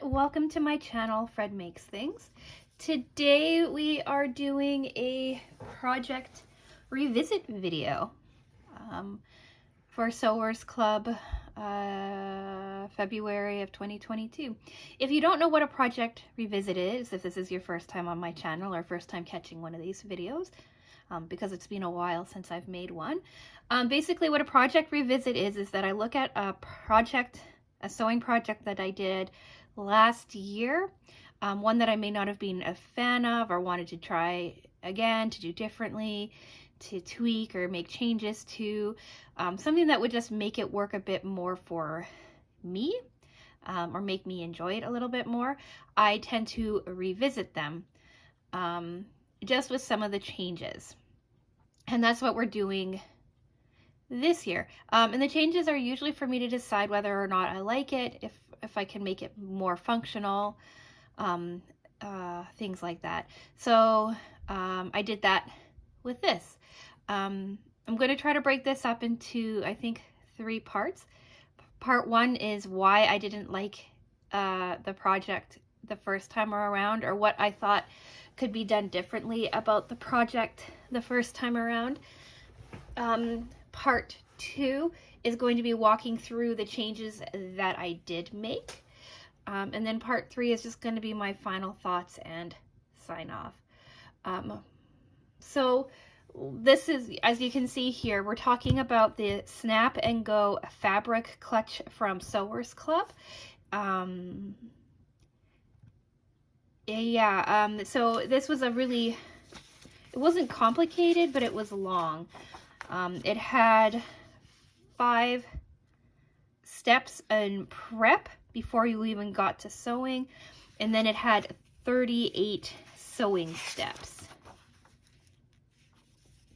welcome to my channel, Fred Makes Things. Today we are doing a project revisit video for Sewers Club February of 2022. If you don't know what a project revisit is, if this is your first time on my channel or first time catching one of these videos, because it's been a while since I've made one, basically what a project revisit is that I look at a sewing project that I did last year, one that I may not have been a fan of or wanted to try again, to do differently, to tweak or make changes to, something that would just make it work a bit more for me, or make me enjoy it a little bit more. I tend to revisit them just with some of the changes, and that's what we're doing this year. And the changes are usually for me to decide whether or not I like it, if I can make it more functional, things like that. So I did that with this. I'm going to try to break this up into, I think, 3 parts. Part 1 is why I didn't like the project the first time around, or what I thought could be done differently about the project the first time around. Part 2 is going to be walking through the changes that I did make. And then part 3 is just going to be my final thoughts and sign off. So this is, as you can see here, we're talking about the Snap and Go fabric clutch from Sewers Club. So this was it wasn't complicated, but it was long. It had 5 steps in prep before you even got to sewing, and then it had 38 sewing steps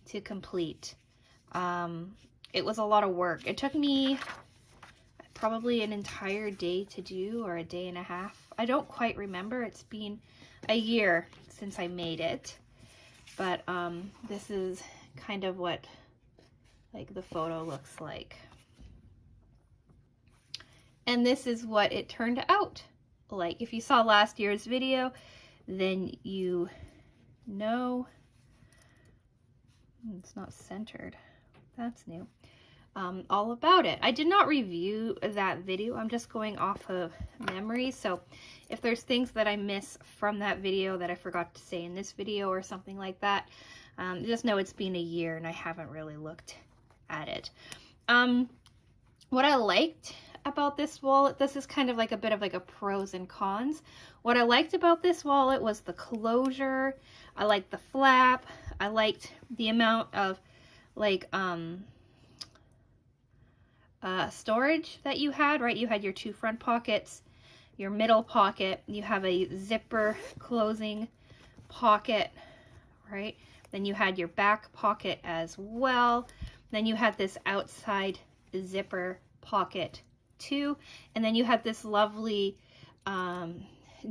to complete. It was a lot of work. It took me probably an entire day to do, or a day and a half. I don't quite remember. It's been a year since I made it, but this is kind of what the photo looks like. And this is what it turned out like. If you saw last year's video, then you know. It's not centered. That's new. All about it. I did not review that video. I'm just going off of memory. So if there's things that I miss from that video that I forgot to say in this video or something like that, just know it's been a year and I haven't really looked at it. What I liked about this wallet, this is kind of like a bit of like a pros and cons. What I liked about this wallet was the closure. I liked the flap. I liked the amount of storage that you had, right? You had your 2 front pockets, your middle pocket, you have a zipper closing pocket, right? Then you had your back pocket as well. Then you had this outside zipper pocket too, and then you had this lovely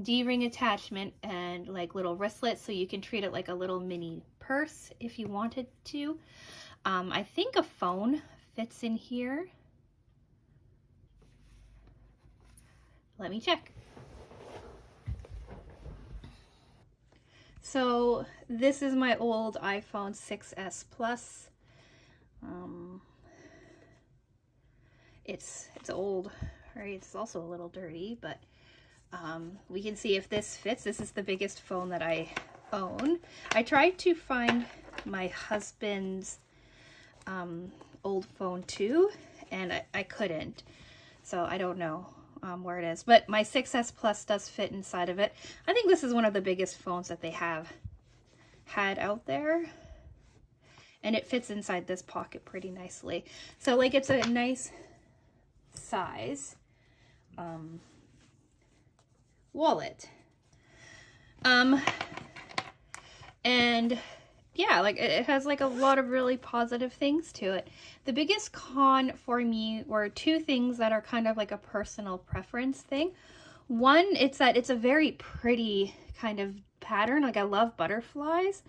D-ring attachment and little wristlets, so you can treat it like a little mini purse if you wanted to. I think a phone fits in here. Let me check. So this is my old iPhone 6s Plus. It's old, right? It's also a little dirty, but we can see if this fits. This is the biggest phone that I own. I tried to find my husband's old phone too, and I couldn't. So I don't know where it is, but my 6s Plus does fit inside of it. I think this is one of the biggest phones that they have had out there, and it fits inside this pocket pretty nicely. So it's a nice size wallet. And yeah, it has a lot of really positive things to it. The biggest con for me were 2 things that are kind of like a personal preference thing. One, it's that it's a very pretty kind of pattern. I love butterflies,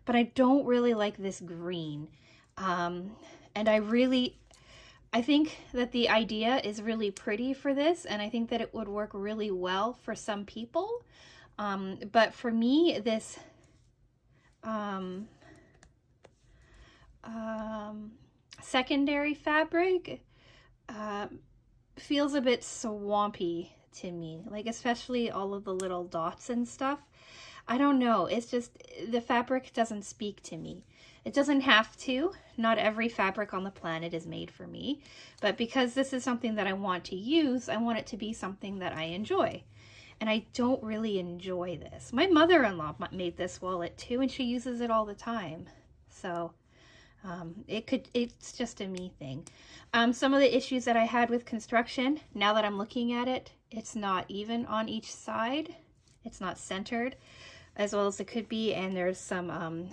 but I don't really like this green. And I I think that the idea is really pretty for this, and I think that it would work really well for some people. But for me, this secondary fabric feels a bit swampy to me, like especially all of the little dots and stuff. I don't know, it's just the fabric doesn't speak to me. It doesn't have to. Not every fabric on the planet is made for me, but because this is something that I want to use, I want it to be something that I enjoy. And I don't really enjoy this. My mother-in-law made this wallet too, and she uses it all the time. So it's just a me thing. Some of the issues that I had with construction, now that I'm looking at it, it's not even on each side. It's not centered as well as it could be, and there's some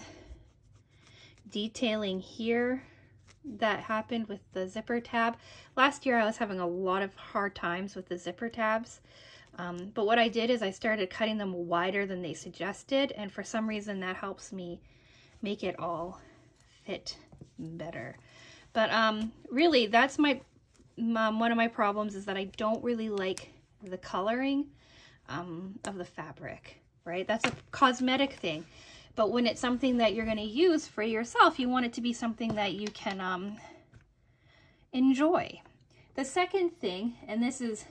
detailing here that happened with the zipper tab. Last year I was having a lot of hard times with the zipper tabs, but what I did is I started cutting them wider than they suggested, and for some reason that helps me make it all fit better. But really, that's my one of my problems, is that I don't really like the coloring of the fabric, right? That's a cosmetic thing. But when it's something that you're going to use for yourself, you want it to be something that you can enjoy. The second thing, and this is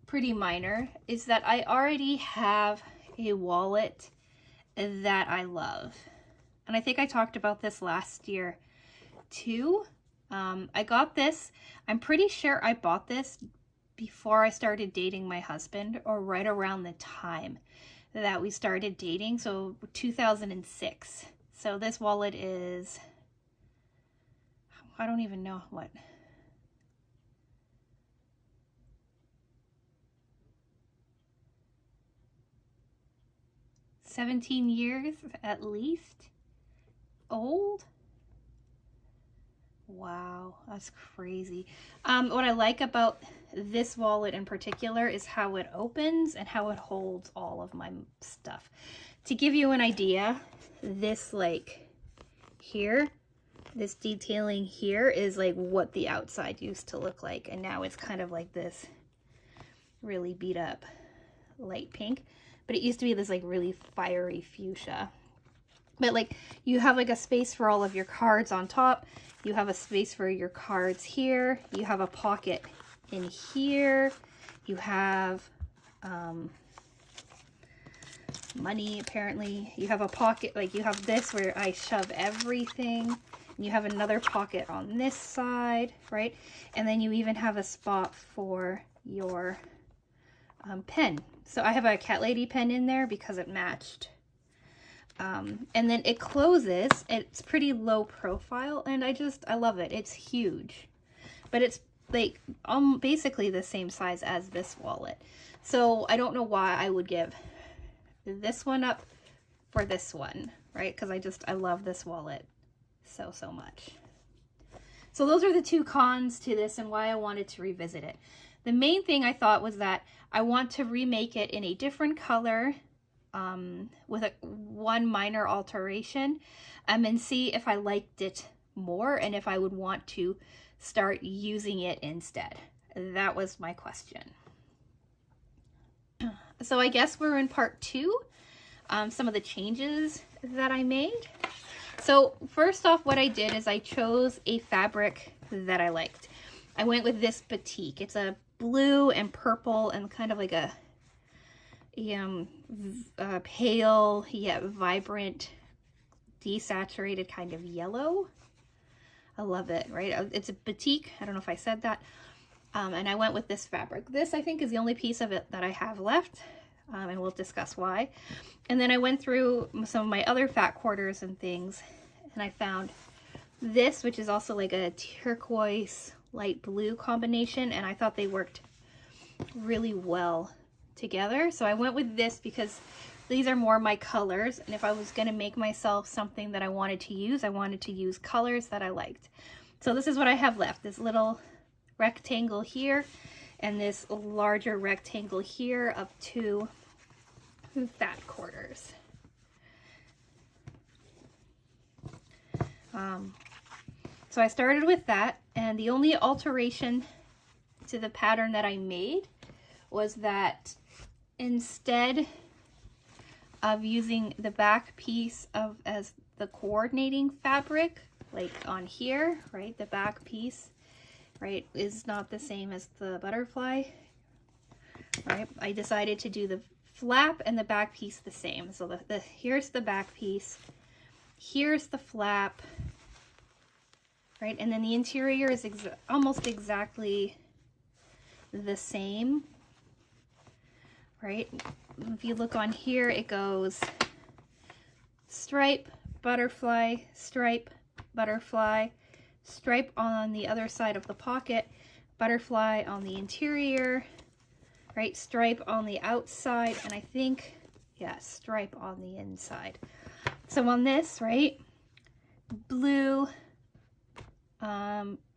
pretty minor, is that I already have a wallet that I love. And I think I talked about this last year too. I got this, I'm pretty sure I bought this before I started dating my husband, or right around the time that we started dating, so 2006. So this wallet is, I don't even know what, "17 years at least old." Wow, that's crazy. What I like about this wallet in particular is how it opens and how it holds all of my stuff. To give you an idea, this like here, this detailing here is like what the outside used to look like, and now it's kind of like this really beat up light pink, but it used to be this like really fiery fuchsia. But like you have like a space for all of your cards on top, you have a space for your cards here, you have a pocket in here, you have money apparently, you have a pocket, like you have this where I shove everything, and you have another pocket on this side, right? And then you even have a spot for your pen. So I have a Cat Lady pen in there because it matched. And then it closes, it's pretty low profile, and I love it. It's huge, but it's like basically the same size as this wallet. So I don't know why I would give this one up for this one, right? Because I love this wallet so much. So those are the two cons to this and why I wanted to revisit it. The main thing I thought was that I want to remake it in a different color, with one minor alteration, and see if I liked it more and if I would want to start using it instead. That was my question. So I guess we're in part 2, some of the changes that I made. So first off, what I did is I chose a fabric that I liked. I went with this batik. It's a blue and purple and kind of like a pale yet vibrant desaturated kind of yellow. I love it, right? It's a batik. I don't know if I said that. And I went with this fabric. This I think is the only piece of it that I have left, and we'll discuss why. And then I went through some of my other fat quarters and things, and I found this, which is also like a turquoise light blue combination, and I thought they worked really well together. So I went with this because these are more my colors, and if I was going to make myself something that I wanted to use colors that I liked. So this is what I have left, this little rectangle here and this larger rectangle here of 2 fat quarters. So I started with that, and the only alteration to the pattern that I made was that instead of using the back piece as the coordinating fabric, like on here, right, the back piece, right, is not the same as the butterfly, right? I decided to do the flap and the back piece the same. So here's the back piece, here's the flap, right? And then the interior is almost exactly the same, right? If you look on here, it goes stripe, butterfly, stripe, butterfly, stripe on the other side of the pocket, butterfly on the interior, right? Stripe on the outside, and I think, yeah, stripe on the inside. So on this, right, blue,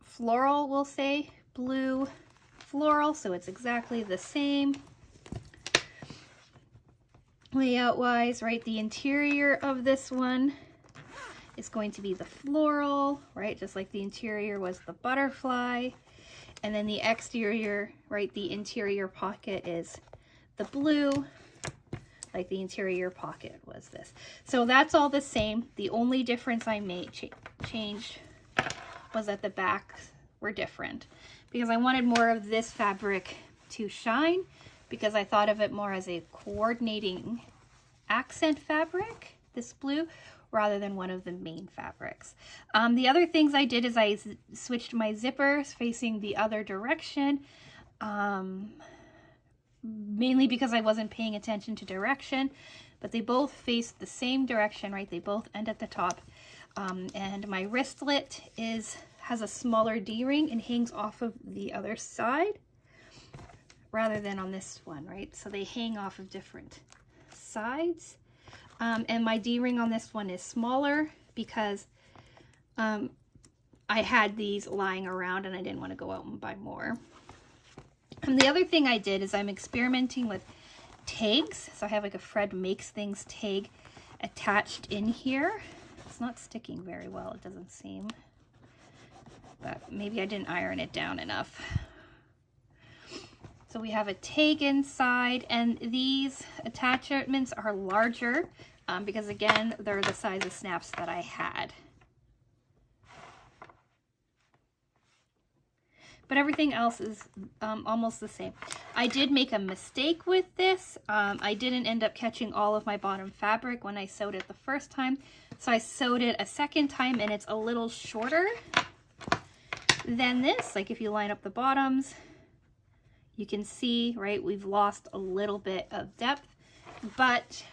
floral, we'll say, blue, floral, so it's exactly the same. Layout wise, right, the interior of this one is going to be the floral, right, just like the interior was the butterfly. And then the exterior, right, the interior pocket is the blue, like the interior pocket was this. So that's all the same. The only difference I made changed was that the backs were different, because I wanted more of this fabric to shine, because I thought of it more as a coordinating accent fabric, this blue, rather than one of the main fabrics. The other things I did is I switched my zippers facing the other direction, mainly because I wasn't paying attention to direction, but they both face the same direction, right? They both end at the top. And my wristlet has a smaller D-ring and hangs off of the other side rather than on this one, right? So they hang off of different sides. And my D-ring on this one is smaller because I had these lying around and I didn't want to go out and buy more. And the other thing I did is I'm experimenting with tags. So I have like a Fred Makes Things tag attached in here. It's not sticking very well, it doesn't seem. But maybe I didn't iron it down enough. So we have a tag inside, and these attachments are larger because, again, they're the size of snaps that I had. But everything else is almost the same. I did make a mistake with this. I didn't end up catching all of my bottom fabric when I sewed it the first time. So I sewed it a second time, and it's a little shorter than this. Like if you line up the bottoms, you can see, right, we've lost a little bit of depth, but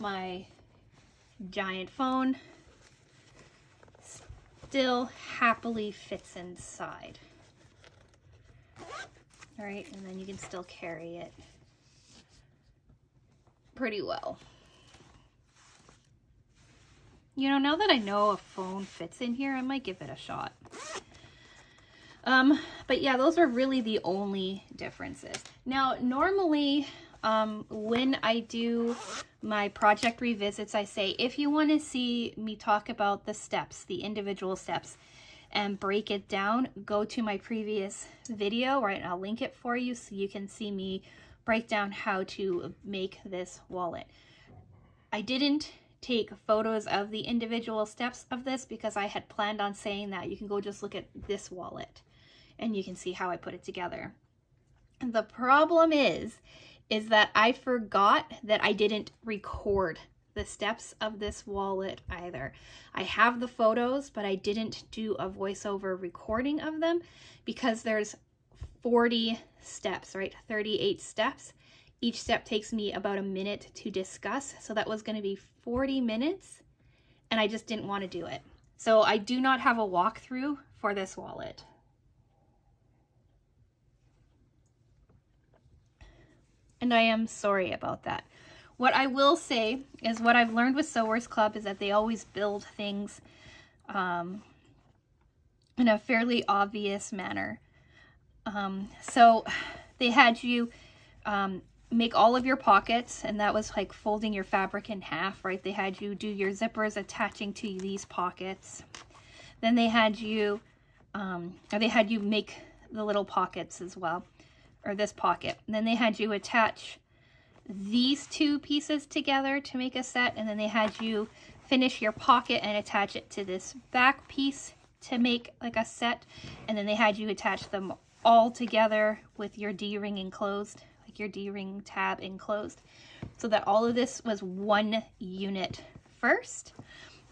my giant phone still happily fits inside. All right, and then you can still carry it pretty well. You know, now that I know a phone fits in here, I might give it a shot. But yeah, those are really the only differences. Now, normally, when I do my project revisits, I say, if you want to see me talk about the steps, the individual steps, and break it down, go to my previous video, right? I'll link it for you so you can see me break down how to make this wallet. I didn't take photos of the individual steps of this because I had planned on saying that you can go just look at this wallet and you can see how I put it together. And the problem is that I forgot that I didn't record the steps of this wallet either. I have the photos, but I didn't do a voiceover recording of them because there's 40 steps, right? 38 steps. Each step takes me about a minute to discuss. So that was going to be 40 minutes and I just didn't want to do it. So I do not have a walkthrough for this wallet. And I am sorry about that. What I will say is what I've learned with Sewers Club is that they always build things in a fairly obvious manner. So they had you make all of your pockets, and that was like folding your fabric in half, right? They had you do your zippers attaching to these pockets. Then they had you, or they had you make the little pockets as well, or this pocket. And then they had you attach these two pieces together to make a set, and then they had you finish your pocket and attach it to this back piece to make like a set, and then they had you attach them all together with your D-ring enclosed, like your D-ring tab enclosed, so that all of this was one unit first.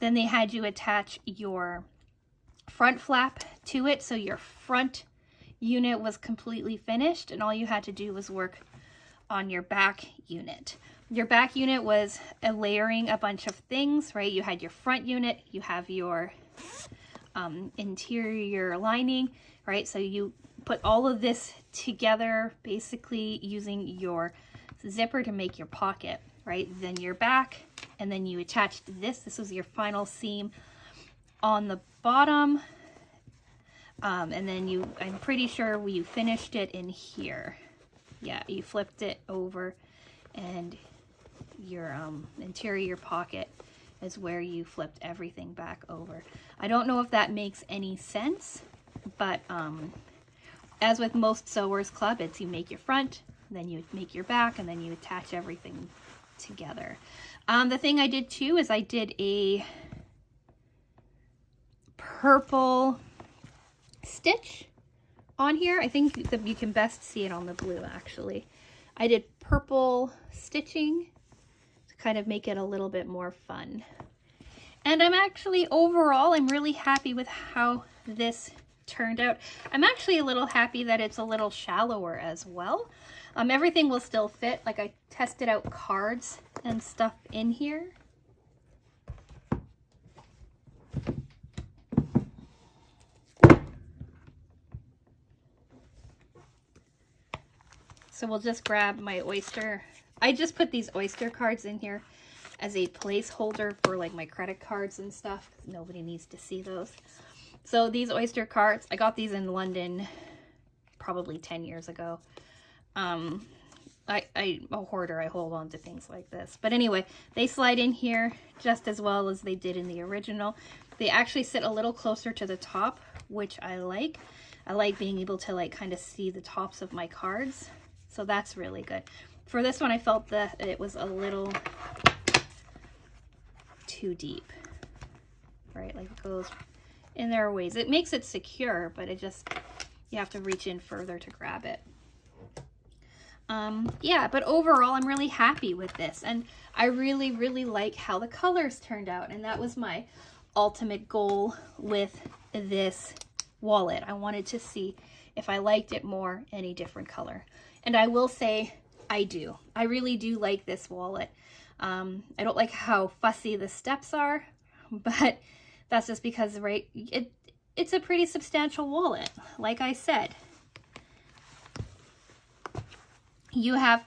Then they had you attach your front flap to it, so your front unit was completely finished, and all you had to do was work on your back unit. Your back unit was layering a bunch of things, right? You had your front unit, you have your interior lining, right? So you put all of this together, basically using your zipper to make your pocket, right? Then your back, and then you attached this. This was your final seam on the bottom. And then you, I'm pretty sure you finished it in here. Yeah, you flipped it over, and your interior pocket is where you flipped everything back over. I don't know if that makes any sense, but as with most Sewers Club, it's you make your front, then you make your back, and then you attach everything together. The thing I did too is I did a purple stitch on here. I think that you can best see it on the blue, actually. I did purple stitching to kind of make it a little bit more fun. And I'm actually, overall, I'm really happy with how this turned out. I'm actually a little happy that it's a little shallower as well. Everything will still fit. Like, I tested out cards and stuff in here. So we'll just grab my oyster. I just put these oyster cards in here as a placeholder for like my credit cards and stuff. Nobody needs to see those. So these oyster cards, I got these in London probably 10 years ago. I'm a hoarder. I hold on to things like this. But anyway, they slide in here just as well as they did in the original. They actually sit a little closer to the top, which I like. I like being able to like kind of see the tops of my cards. So that's really good. For this one, I felt that it was a little too deep, right? Like it goes in there ways. It makes it secure, but it just, you have to reach in further to grab it. Yeah, but overall, I'm really happy with this. And I really, really like how the colors turned out. And that was my ultimate goal with this wallet. I wanted to see if I liked it more any different color. And I will say I do. I really do like this wallet. I don't like how fussy the steps are, but that's just because, right, it's a pretty substantial wallet. Like I said, you have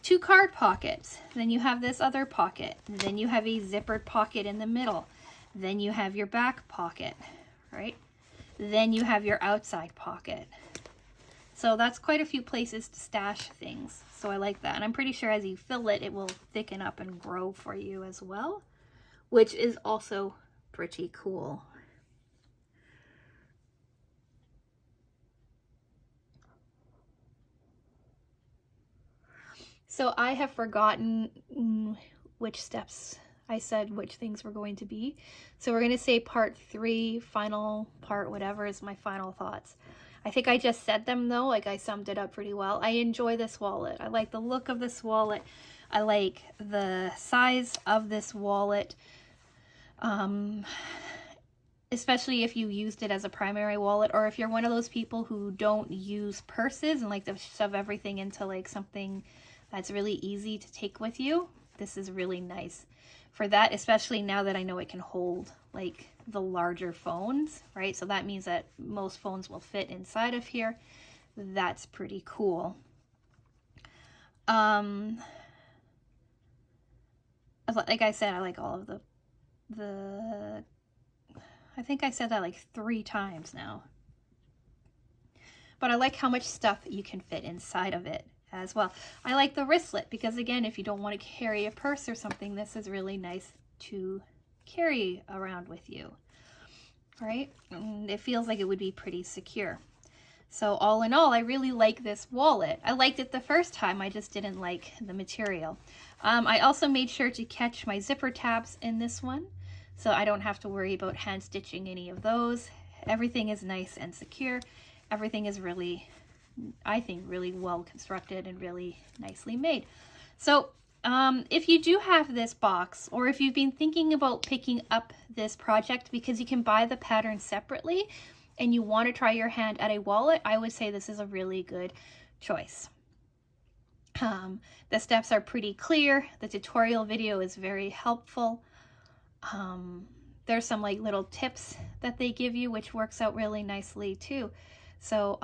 two card pockets, then you have this other pocket, then you have a zippered pocket in the middle, then you have your back pocket, right? Then you have your outside pocket. So that's quite a few places to stash things. So I like that. And I'm pretty sure as you fill it, it will thicken up and grow for you as well, which is also pretty cool. So I have forgotten which steps I said which things were going to be. So we're going to say part 3, final part, whatever is my final thoughts. I think I just said them though, like I summed it up pretty well. I enjoy this wallet. I like the look of this wallet. I like the size of this wallet. Especially if you used it as a primary wallet, or if you're one of those people who don't use purses and like to shove everything into like something that's really easy to take with you. This is really nice for that, especially now that I know it can hold like the larger phones, right? So that means that most phones will fit inside of here. That's pretty cool. Like I said, I like all of the I think I said that like 3 times now. But I like how much stuff you can fit inside of it as well. I like the wristlet because, again, if you don't want to carry a purse or something, this is really nice to carry around with you. right? And it feels like it would be pretty secure. So all in all, I really like this wallet. I liked it the first time, I just didn't like the material. I also made sure to catch my zipper tabs in this one, so I don't have to worry about hand stitching any of those. Everything is nice and secure. Everything is really, I think, really well constructed and really nicely made. So if you do have this box, or if you've been thinking about picking up this project because you can buy the pattern separately, and you want to try your hand at a wallet, I would say this is a really good choice. The steps are pretty clear. The tutorial video is very helpful. There's some like little tips that they give you, which works out really nicely too. So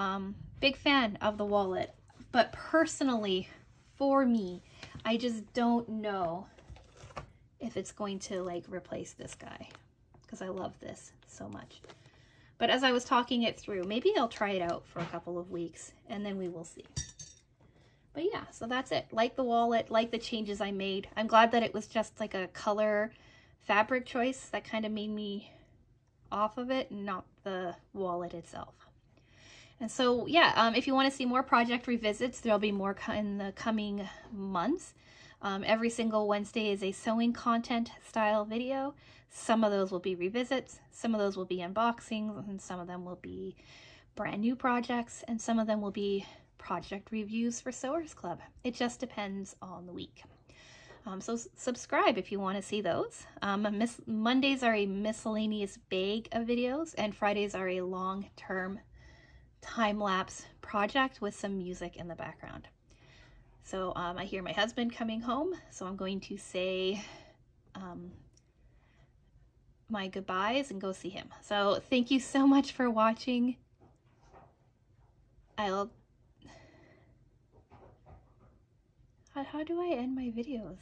big fan of the wallet. But personally, for me, I just don't know if it's going to like replace this guy, because I love this so much. But as I was talking it through, maybe I'll try it out for a couple of weeks and then we will see. But yeah, so that's it. Like the wallet, like the changes I made. I'm glad that it was just like a color fabric choice that kind of made me off of it, and not the wallet itself. And so yeah, if you want to see more project revisits, there'll be more in the coming months. Every single Wednesday is a sewing content style video. Some of those will be revisits, some of those will be unboxings, and some of them will be brand new projects, and some of them will be project reviews for Sewers Club. It just depends on the week. So subscribe if you want to see those. Mondays are a miscellaneous bag of videos, and Fridays are a long-term time-lapse project with some music in the background. So I hear my husband coming home, so I'm going to say my goodbyes and go see him. So thank you so much for watching. How do I end my videos?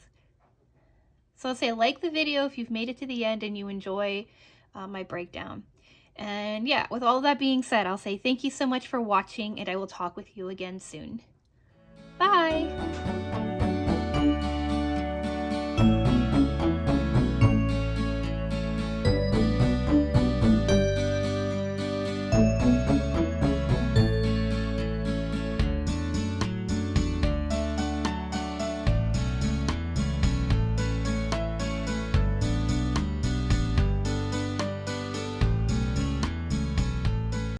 So I'll say like the video if you've made it to the end and you enjoy my breakdown. And yeah, with all that being said, I'll say thank you so much for watching, and I will talk with you again soon. Bye!